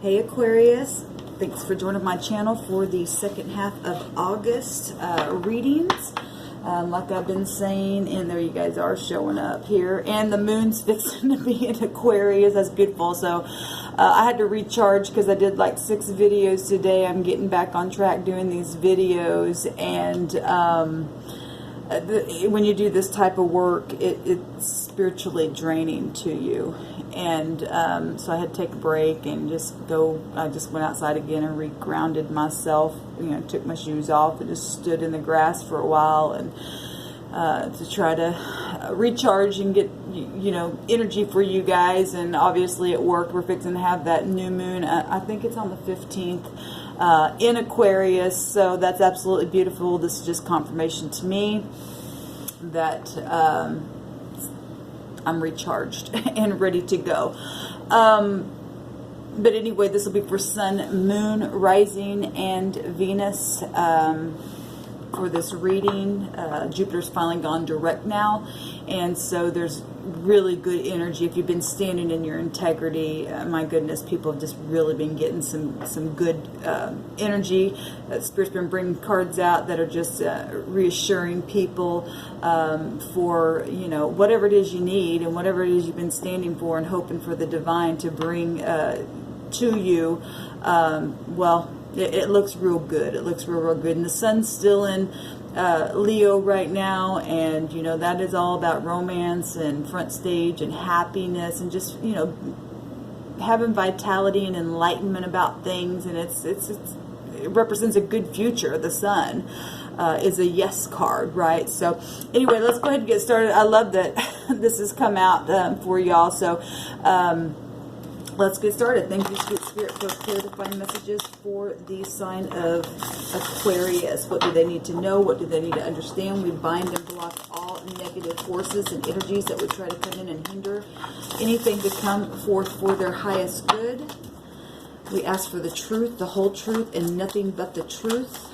Hey Aquarius, thanks for joining my channel for the second half of August readings. Like I've been saying, and there you guys are showing up here, and the moon's fixing to be in Aquarius. That's beautiful. So I had to recharge because I did like 6 videos today. I'm getting back on track doing these videos, and when you do this type of work, it's spiritually draining to you. And so I had to take a break and I just went outside again and re-grounded myself, took my shoes off and just stood in the grass for a while, and to try to recharge and get energy for you guys. And obviously at work we're fixing to have that new moon, I think it's on the 15th, in Aquarius, so that's absolutely beautiful. This is just confirmation to me that I'm recharged and ready to go. But anyway, this will be for Sun, Moon, Rising, and Venus. For this reading, Jupiter's finally gone direct now, and so there's really good energy. If you've been standing in your integrity, my goodness, people have just really been getting some good energy. Spirit's been bringing cards out that are just reassuring people for whatever it is you need and whatever it is you've been standing for and hoping for the divine to bring to you. Well, it looks real good. It looks real good. And the sun's still in Leo right now, and that is all about romance and front stage and happiness and just having vitality and enlightenment about things. And it represents a good future. The sun is a yes card, right? So anyway, let's go ahead and get started. I love that this has come out for y'all. So let's get started. Thank you, Sweet Spirit, for clarifying messages for the sign of Aquarius. What do they need to know? What do they need to understand? We bind and block all negative forces and energies that would try to come in and hinder anything to come forth for their highest good. We ask for the truth, the whole truth, and nothing but the truth.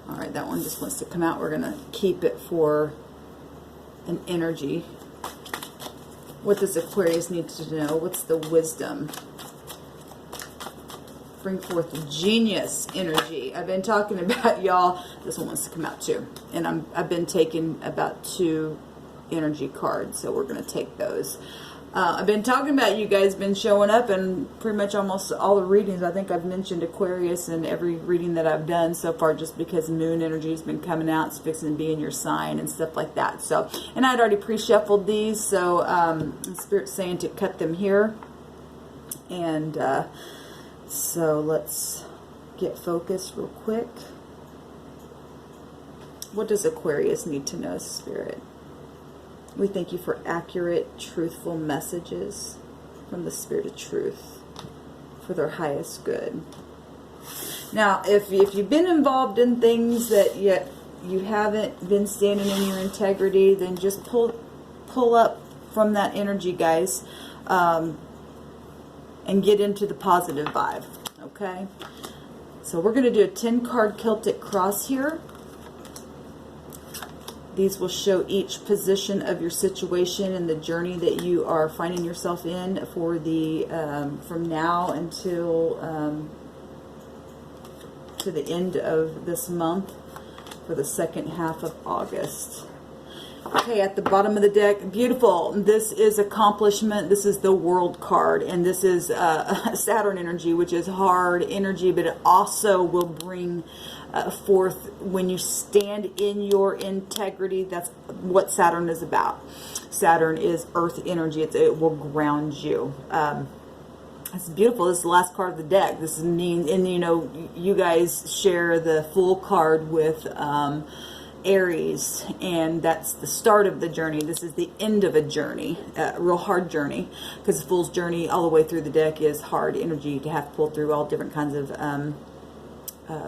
All right, that one just wants to come out. We're going to keep it for an energy. What does Aquarius need to know? What's the wisdom? Bring forth genius energy. I've been talking about, y'all, this one wants to come out too. And I've been taking about 2 energy cards, so we're going to take those. I've been talking about you guys been showing up in pretty much almost all the readings. I think I've mentioned Aquarius in every reading that I've done so far, just because moon energy has been coming out. It's fixing to be in your sign and stuff like that. So, and I'd already pre-shuffled these, so Spirit's saying to cut them here. And so let's get focused real quick. What does Aquarius need to know, Spirit? We thank you for accurate, truthful messages from the Spirit of Truth for their highest good. Now, if you've been involved in things that yet you haven't been standing in your integrity, then just pull up from that energy, guys, and get into the positive vibe, okay? So we're going to do a 10-card Celtic cross here. These will show each position of your situation and the journey that you are finding yourself in for the from now until to the end of this month for the second half of August. Okay, at the bottom of the deck, beautiful. This is accomplishment. This is the World card, and this is Saturn energy, which is hard energy, but it also will bring forth when you stand in your integrity. That's what Saturn is about. Saturn is earth energy. It will ground you. It's beautiful. This is the last card of the deck. This is mean, and you guys share the Fool card with Aries, and that's the start of the journey. This is the end of a journey, a real hard journey, because the Fool's journey all the way through the deck is hard energy to have to pull through all different kinds of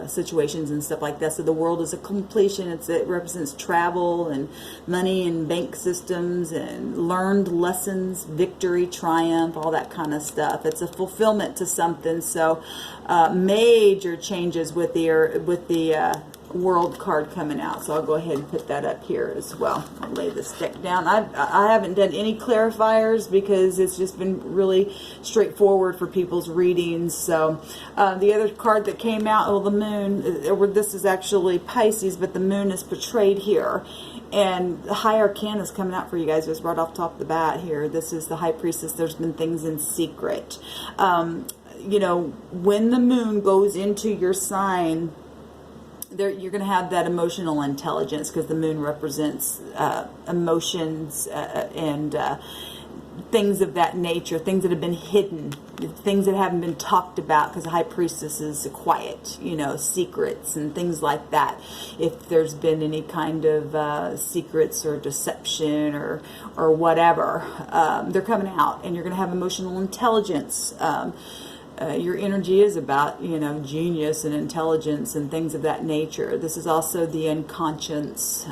situations and stuff like that. So the World is a completion. It represents travel and money and bank systems and learned lessons, victory, triumph, all that kind of stuff. It's a fulfillment to something. So major changes with the World card coming out. So I'll go ahead and put that up here as well. I'll lay this deck down. I haven't done any clarifiers because it's just been really straightforward for people's readings. So the other card that came out, well, the moon, this is actually Pisces, but the moon is portrayed here. And the High Arcana is coming out for you guys. Just right off top of the bat here. This is the High Priestess. There's been things in secret. You know, when the moon goes into your sign, you're going to have that emotional intelligence, because the moon represents emotions and things of that nature, things that have been hidden, things that haven't been talked about, because the High Priestess is quiet, you know, secrets and things like that. If there's been any kind of secrets or deception or whatever, they're coming out, and you're going to have emotional intelligence. Your energy is about, you know, genius and intelligence and things of that nature. This is also the unconscious,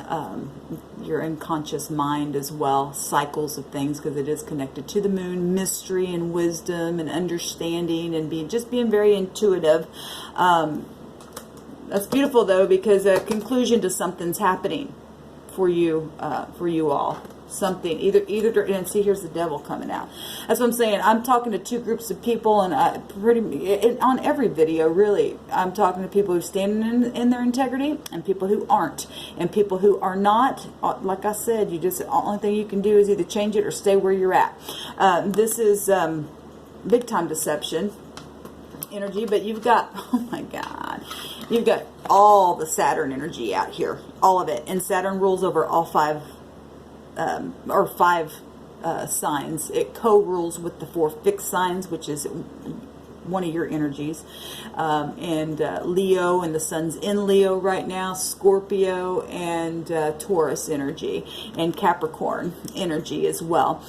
your unconscious mind as well, cycles of things, because it is connected to the moon, mystery and wisdom and understanding and being very intuitive. That's beautiful though, because a conclusion to something's happening for you all. Something either, and see, here's the devil coming out. That's what I'm saying. I'm talking to two groups of people, and on every video, really, I'm talking to people who stand in their integrity, and people who aren't, and people who are not. Like I said, the only thing you can do is either change it or stay where you're at. This is big time deception energy, but you've got, oh my God, you've got all the Saturn energy out here, all of it, and Saturn rules over all five signs. It co-rules with the 4 fixed signs, which is one of your energies, and Leo, and the sun's in Leo right now, Scorpio, and Taurus energy, and Capricorn energy as well.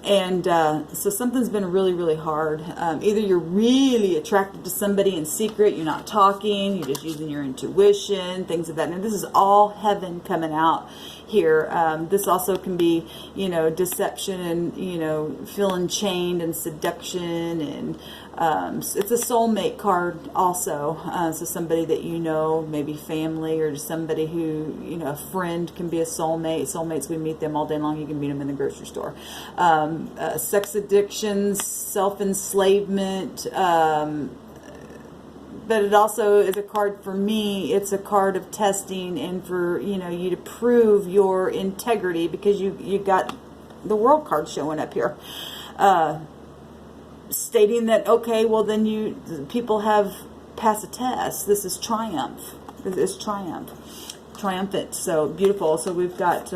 And so something's been really, really hard. Either you're really attracted to somebody in secret, you're not talking, you're just using your intuition, things of that. And this is all heaven coming out here. This also can be, you know, deception and, you know, feeling chained and seduction. And it's a soulmate card also. So somebody that you know, maybe family, or just somebody who, you know, a friend can be a soulmate. Soulmates, we meet them all day long. You can meet them in the grocery store. Sex addictions, self-enslavement, but it also is a card for me. It's a card of testing, and for, you know, you to prove your integrity, because you got the World card showing up here, stating that, okay, well then people have passed a test. This is triumph. This is triumphant. So beautiful. So we've got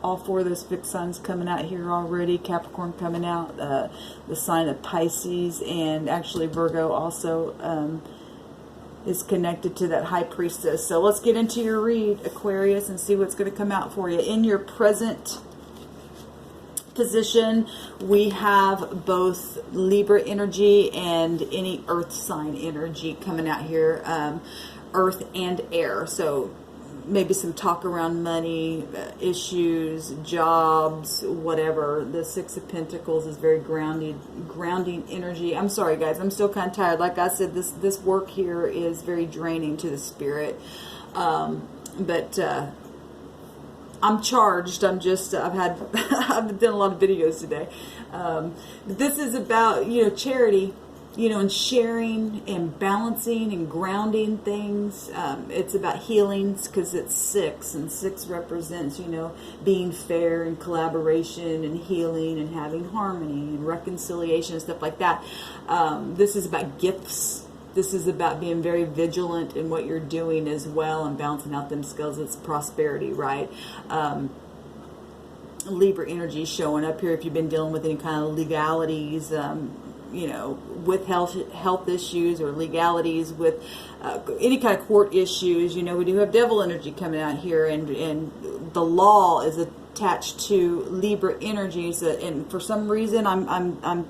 all 4 of those fixed signs coming out here already. Capricorn coming out, the sign of Pisces, and actually Virgo also is connected to that High Priestess. So let's get into your read, Aquarius, and see what's going to come out for you. In your present position, we have both Libra energy and any earth sign energy coming out here, earth and air. So maybe some talk around money, issues, jobs, whatever. The 6 of Pentacles is very grounding energy. I'm sorry, guys. I'm still kind of tired. Like I said, this work here is very draining to the spirit. But I'm charged. I've done a lot of videos today. This is about, you know, charity, you know, and sharing and balancing and grounding things. It's about healings, because it's 6, and 6 represents, you know, being fair and collaboration and healing and having harmony and reconciliation and stuff like that. This is about gifts. This is about being very vigilant in what you're doing as well, and balancing out them skills. It's prosperity, right? Libra energy showing up here if you've been dealing with any kind of legalities, you know, with health issues, or legalities with any kind of court issues. You know, we do have devil energy coming out here, and the law is attached to Libra energies, and for some reason I'm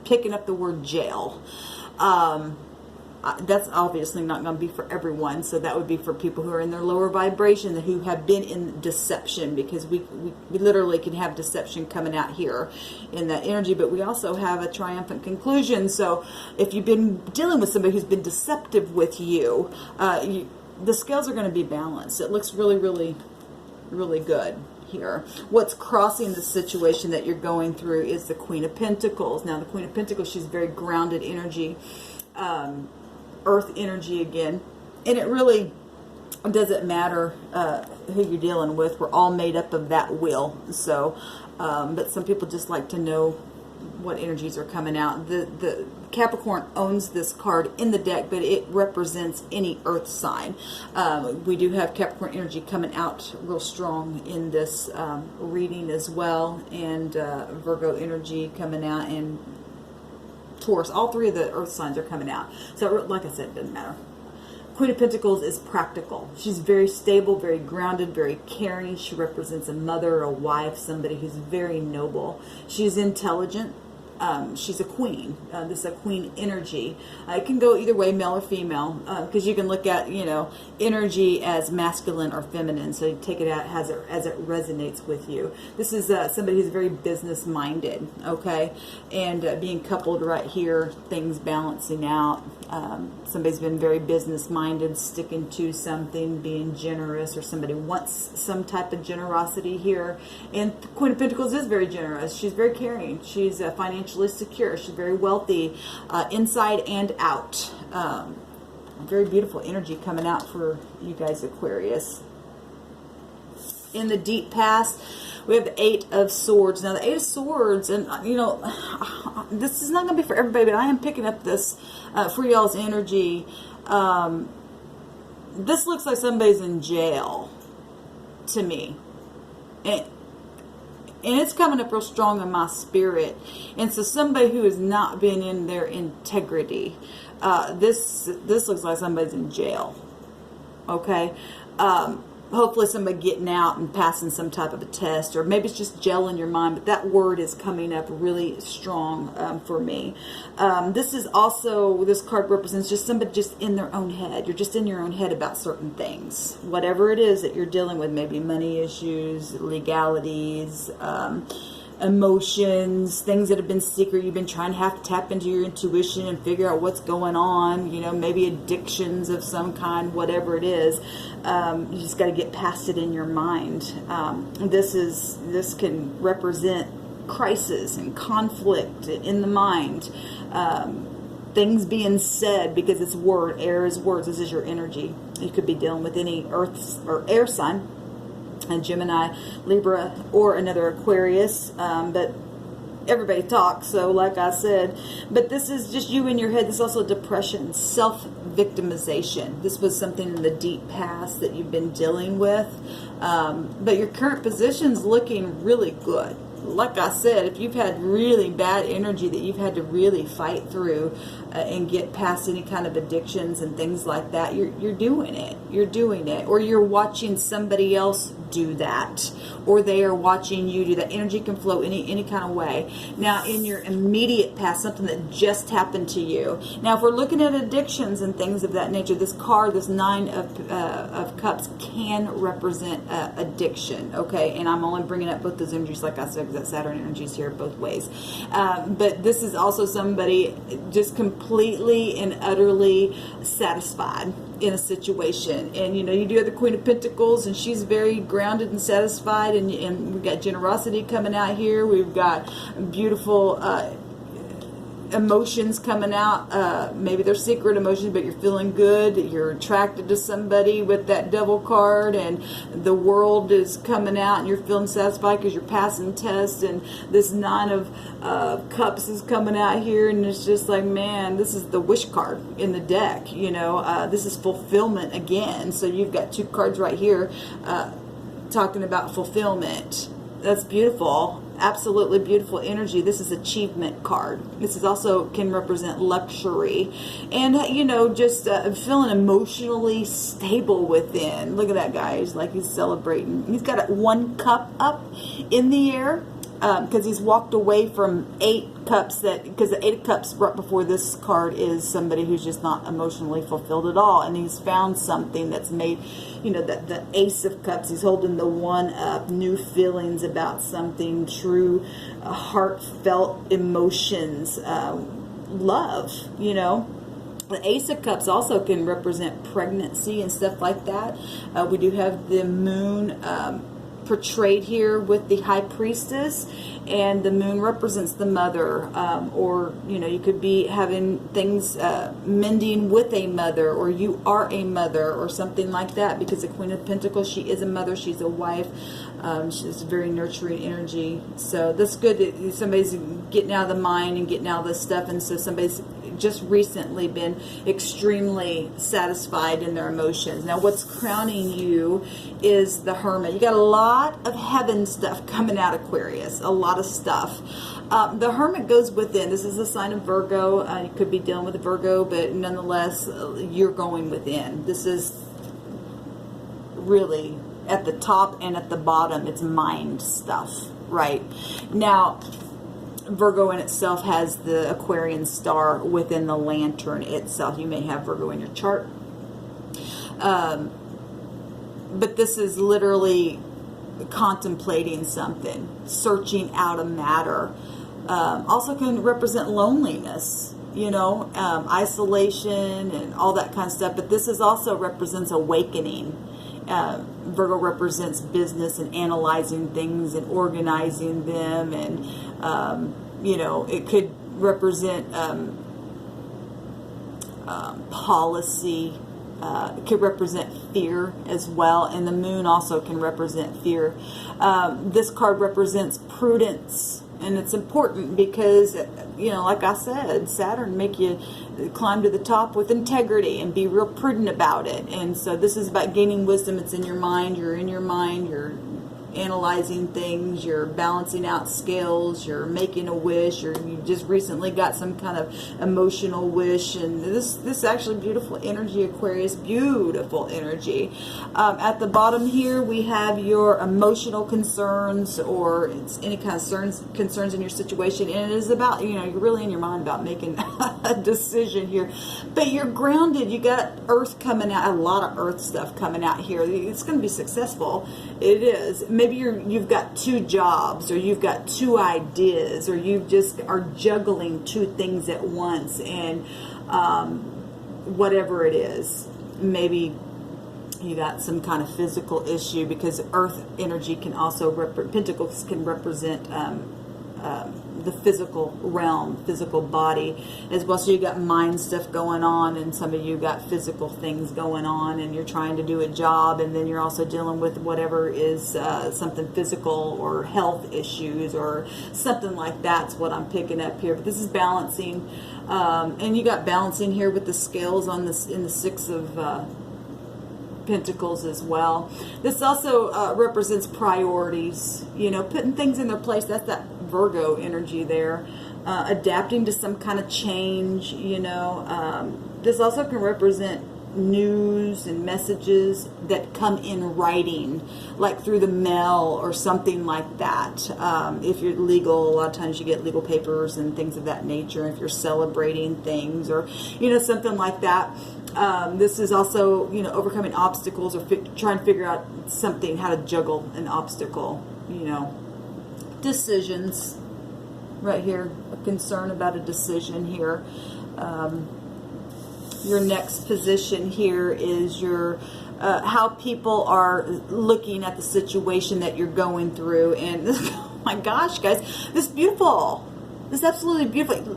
picking up the word jail. That's obviously not going to be for everyone, so that would be for people who are in their lower vibration, who have been in deception, because we literally can have deception coming out here in that energy, but we also have a triumphant conclusion. So if you've been dealing with somebody who's been deceptive with you, the scales are going to be balanced. It looks really, really, really good here. What's crossing the situation that you're going through is the Queen of Pentacles. Now, the Queen of Pentacles, she's very grounded energy, earth energy again. And it really doesn't matter who you're dealing with. We're all made up of that will. So, but some people just like to know what energies are coming out. The Capricorn owns this card in the deck, but it represents any earth sign. We do have Capricorn energy coming out real strong in this reading as well, and Virgo energy coming out, and Taurus. All three of the earth signs are coming out. So like I said, it doesn't matter. Queen of Pentacles is practical. She's very stable, very grounded, very caring. She represents a mother, a wife, somebody who's very noble. She's intelligent. She's a queen. This is a queen energy. It can go either way, male or female, because you can look at, you know, energy as masculine or feminine. So you take it out as it resonates with you. This is somebody who's very business minded, okay, and being coupled right here, things balancing out. Somebody's been very business minded, sticking to something, being generous, or somebody wants some type of generosity here. And the Queen of Pentacles is very generous. She's very caring. She's financially secure. She's very wealthy, inside and out. Very beautiful energy coming out for you guys, Aquarius. In the deep past, we have the Eight of Swords. Now, the Eight of Swords, and you know, this is not going to be for everybody, but I am picking up this for y'all's energy. This looks like somebody's in jail to me. And it's coming up real strong in my spirit. And so somebody who has not been in their integrity, this looks like somebody's in jail. Okay? Hopefully somebody getting out and passing some type of a test, or maybe it's just jail in your mind, but that word is coming up really strong for me. This is also, this card represents just somebody just in their own head. You're just in your own head about certain things. Whatever it is that you're dealing with, maybe money issues, legalities, emotions, things that have been secret. You've been trying to have to tap into your intuition and figure out what's going on, you know, maybe addictions of some kind, whatever it is. You just got to get past it in your mind. This can represent crisis and conflict in the mind. Things being said, because it's word, air is words. This is your energy. You could be dealing with any earth or air sign, a Gemini, Libra, or another Aquarius, but everybody talks, so like I said, but this is just you in your head. This is also depression, self-victimization. This was something in the deep past that you've been dealing with, but your current position's looking really good. Like I said, if you've had really bad energy that you've had to really fight through and get past any kind of addictions and things like that, you're doing it. You're doing it. Or you're watching somebody else do that. Or they are watching you do that. Energy can flow any kind of way. Now, in your immediate past, something that just happened to you. Now, if we're looking at addictions and things of that nature, this card, this Nine of Cups, can represent addiction, okay? And I'm only bringing up both those energies, like I said, that Saturn energy is here both ways. But this is also somebody just completely and utterly satisfied in a situation. And, you know, you do have the Queen of Pentacles, and she's very grounded and satisfied. And we've got generosity coming out here. We've got beautiful emotions coming out. Maybe they're secret emotions, but you're feeling good. You're attracted to somebody with that Devil card, and the world is coming out, and you're feeling satisfied because you're passing tests. And this Nine of Cups is coming out here, and it's just like, man, this is the wish card in the deck. You know, this is fulfillment again. So you've got two cards right here talking about fulfillment. That's beautiful. Absolutely beautiful energy. This is achievement card. This is also can represent luxury, and you know, just feeling emotionally stable within. Look at that guy. He's like, he's celebrating. He's got one cup up in the air because he's walked away from 8 cups. Because the 8 of Cups right before this card is somebody who's just not emotionally fulfilled at all, and he's found something that's made, you know, the Ace of Cups, he's holding the 1 up, new feelings about something, true heartfelt emotions, love, you know. The Ace of Cups also can represent pregnancy and stuff like that. We do have the moon portrayed here with the High Priestess, and the moon represents the mother, or you could be having things mending with a mother, or you are a mother or something like that, because the Queen of Pentacles, she is a mother, she's a wife. She's a very nurturing energy. So that's good that somebody's getting out of the mind and getting out of this stuff, and so somebody's just recently been extremely satisfied in their emotions. Now what's crowning you is the Hermit. You got a lot of heaven stuff coming out, Aquarius, a lot of stuff. The Hermit goes within. This is a sign of Virgo. You could be dealing with a Virgo, but nonetheless, you're going within. This is really at the top and at the bottom. It's mind stuff, right? Now, Virgo in itself has the Aquarian star within the lantern itself. You may have Virgo in your chart. But this is literally contemplating something, searching out a matter. Also can represent loneliness, isolation and all that kind of stuff. But this is also represents awakening. Virgo represents business and analyzing things and organizing them, and it could represent policy. It could represent fear as well, and the moon also can represent fear. This card represents prudence, and it's important because, like I said, Saturn make you climb to the top with integrity and be real prudent about it. And so this is about gaining wisdom. It's in your mind. You're in your mind. You're analyzing things, you're balancing out scales, you're making a wish, or you just recently got some kind of emotional wish. And this actually beautiful energy, Aquarius, beautiful energy. At the bottom here we have your emotional concerns, or it's any kind of concerns in your situation, and it is about, you're really in your mind about making a decision here, but you're grounded. You got earth coming out, a lot of earth stuff coming out here. It's going to be successful. It is. Maybe you've got 2 jobs, or you've got 2 ideas, or you just are juggling 2 things at once, and whatever it is, maybe you got some kind of physical issue, because earth energy can also pentacles can represent the physical realm, physical body as well. So you got mind stuff going on, and some of you got physical things going on, and you're trying to do a job, and then you're also dealing with whatever is something physical or health issues or something like that's what I'm picking up here. But this is balancing, and you got balancing here with the scales on this in the 6 of Pentacles as well. This also represents priorities, putting things in their place. That's that Virgo energy there. Adapting to some kind of change, this also can represent news and messages that come in writing, like through the mail or something like that. If you're legal, a lot of times you get legal papers and things of that nature. If you're celebrating things, or something like that. This is also overcoming obstacles, or trying to figure out something, how to juggle an obstacle. Decisions right here, a concern about a decision here. Your next position here is your how people are looking at the situation that you're going through. And oh my gosh, guys, this is beautiful. This is absolutely beautiful.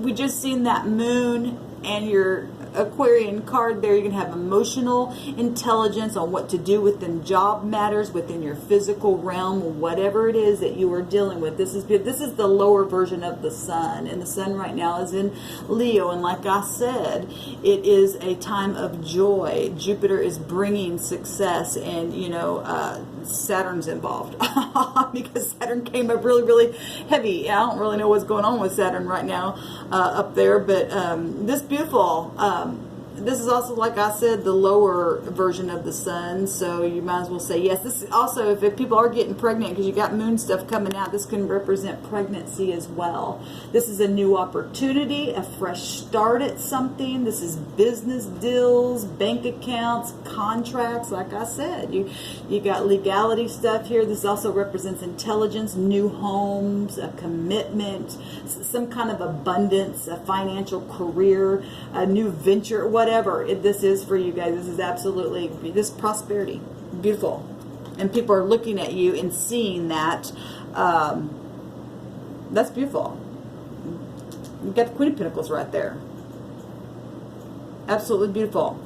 We just seen that moon and your Aquarian card there. You're going to have emotional intelligence on what to do within job matters, within your physical realm, whatever it is that you are dealing with. This is the lower version of the sun, and the sun right now is in Leo, and like I said, it is a time of joy. Jupiter is bringing success, and Saturn's involved because Saturn came up really, really heavy. I don't really know what's going on with Saturn right now up there, but this beautiful this is also, like I said, the lower version of the sun, so you might as well say yes. This is also, if people are getting pregnant, because you got moon stuff coming out, this can represent pregnancy as well. This is a new opportunity, a fresh start at something. This is business deals, bank accounts, contracts. Like I said, you got legality stuff here. This also represents intelligence, new homes, a commitment, some kind of abundance, a financial career, a new venture, whatever this is for you guys. This is absolutely, this prosperity, beautiful, and people are looking at you and seeing that. That's beautiful. You got the Queen of Pentacles right there. Absolutely beautiful.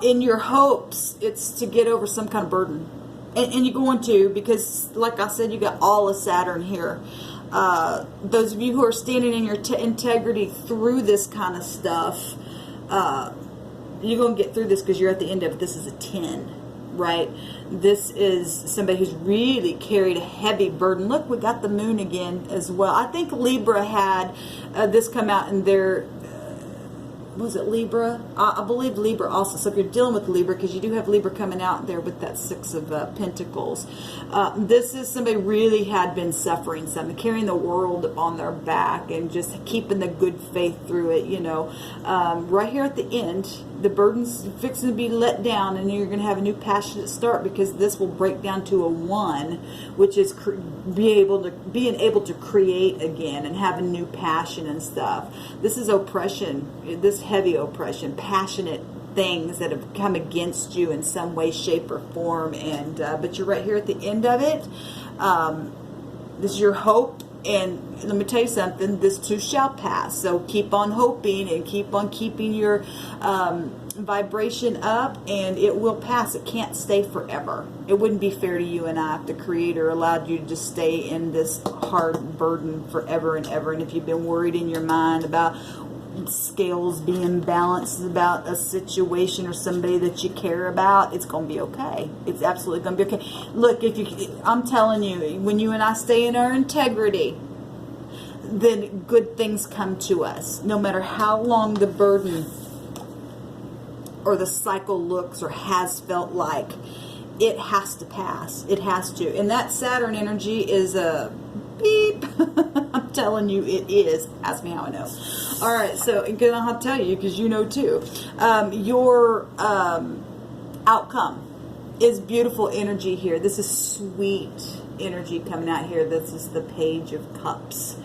In your hopes, it's to get over some kind of burden, and you're going to, because like I said, you got all of Saturn here. Those of you who are standing in your integrity through this kind of stuff, you're going to get through this because you're at the end of it. This is a 10, right? This is somebody who's really carried a heavy burden. Look, we got the moon again as well. I think Libra had this come out in their... was it Libra? I believe Libra also. So if you're dealing with Libra, because you do have Libra coming out there with that 6 of Pentacles, this is somebody really had been suffering something, carrying the world on their back and just keeping the good faith through it, you know. Right here at the end, the burden's fixing to be let down, and you're going to have a new passionate start, because this will break down to a 1, which is being able to create again and have a new passion and stuff. This is oppression, this heavy oppression, passionate things that have come against you in some way, shape, or form, and but you're right here at the end of it. This is your hope, and let me tell you something, this too shall pass. So keep on hoping and keep on keeping your vibration up, and it will pass. It can't stay forever. It wouldn't be fair to you and I if the Creator allowed you to just stay in this hard burden forever and ever. And if you've been worried in your mind about scales being balanced about a situation or somebody that you care about, it's going to be okay. It's absolutely going to be okay. Look, I'm telling you, when you and I stay in our integrity, then good things come to us. No matter how long the burden or the cycle looks or has felt like, it has to pass. It has to. And that Saturn energy is a beep. I'm telling you, it is. Ask me how I know. All right, so I'm going to have to tell you, because you know too. Your outcome is beautiful energy here. This is sweet energy coming out here. This is the Page of Cups.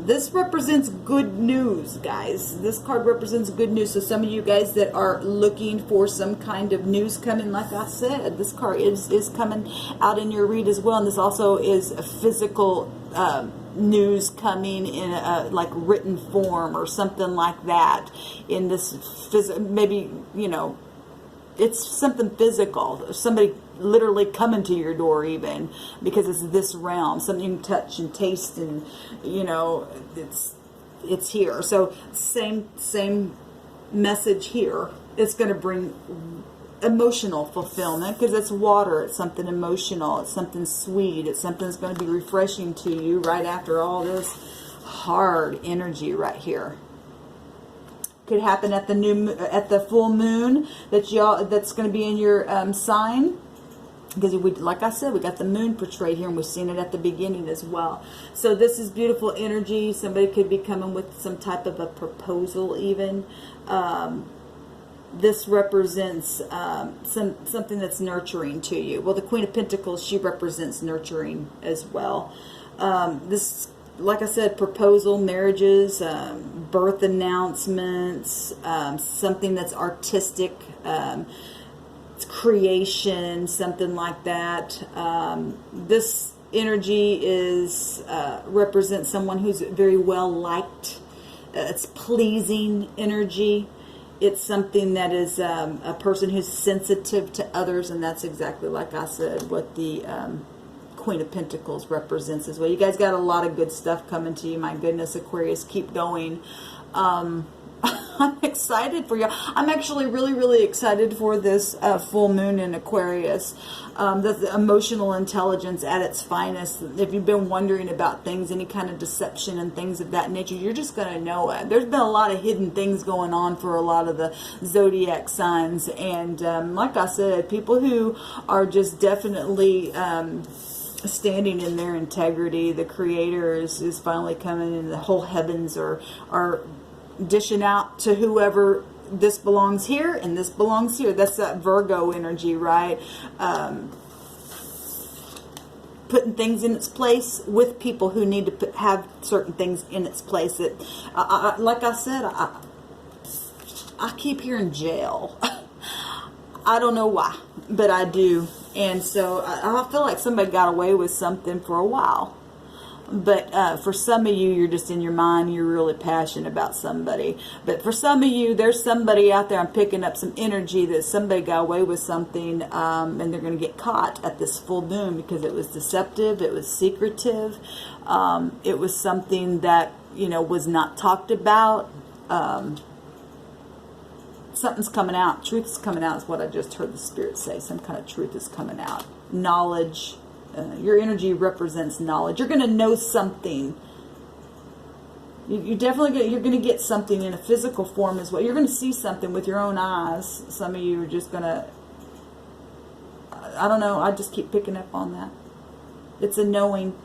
This represents good news, guys. This card represents good news. So some of you guys that are looking for some kind of news coming, like I said, this card is coming out in your read as well. And this also is a physical news coming in a like written form or something like that. In this maybe, you know, it's something physical. Somebody literally coming to your door, even, because it's this realm, something you can touch and taste, and you know, it's here. So same message here. It's going to bring emotional fulfillment, because it's water. It's something emotional. It's something sweet. It's something that's going to be refreshing to you right after all this hard energy right here. Could happen at the full moon that's going to be in your sign, because like I said, we got the moon portrayed here, and we've seen it at the beginning as well. So this is beautiful energy. Somebody could be coming with some type of a proposal even. This represents something that's nurturing to you. Well, the Queen of Pentacles, she represents nurturing as well. This, like I said, proposal, marriages, birth announcements, something that's artistic, it's creation, something like that. This energy is represents someone who's very well liked. It's pleasing energy. It's something that is a person who's sensitive to others, and that's exactly, like I said, what the Queen of Pentacles represents as well. You guys got a lot of good stuff coming to you. My goodness, Aquarius, keep going. I'm excited for you. I'm actually really, really excited for this full moon in Aquarius. The emotional intelligence at its finest. If you've been wondering about things, any kind of deception and things of that nature, you're just going to know it. There's been a lot of hidden things going on for a lot of the zodiac signs. And like I said, people who are just definitely standing in their integrity, the Creator is finally coming, and the whole heavens are dishing out to whoever, this belongs here and this belongs here. That's that Virgo energy, right? Putting things in its place with people who need to have certain things in its place. That, like I said, I keep hearing jail. I don't know why, but I do. And so I feel like somebody got away with something for a while. But for some of you, you're just in your mind, you're really passionate about somebody. But for some of you, there's somebody out there, I'm picking up some energy that somebody got away with something, and they're going to get caught at this full moon because it was deceptive, it was secretive, it was something that, you know, was not talked about. Something's coming out. Truth is coming out is what I just heard the Spirit say. Some kind of truth is coming out. Knowledge. Your energy represents knowledge. You're going to know something. You definitely you're going to get something in a physical form as well. You're going to see something with your own eyes. Some of you are just going to, I don't know, I just keep picking up on that. It's a knowing.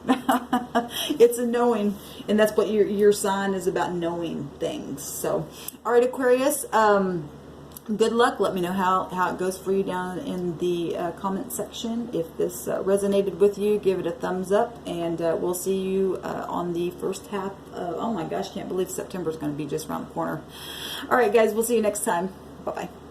It's a knowing. And that's what your sign is about, knowing things. So, all right, Aquarius, good luck. Let me know how it goes for you down in the comment section. If this resonated with you, give it a thumbs up, and we'll see you on the first half of, oh my gosh, can't believe September is going to be just around the corner. All right, guys, we'll see you next time. Bye-bye.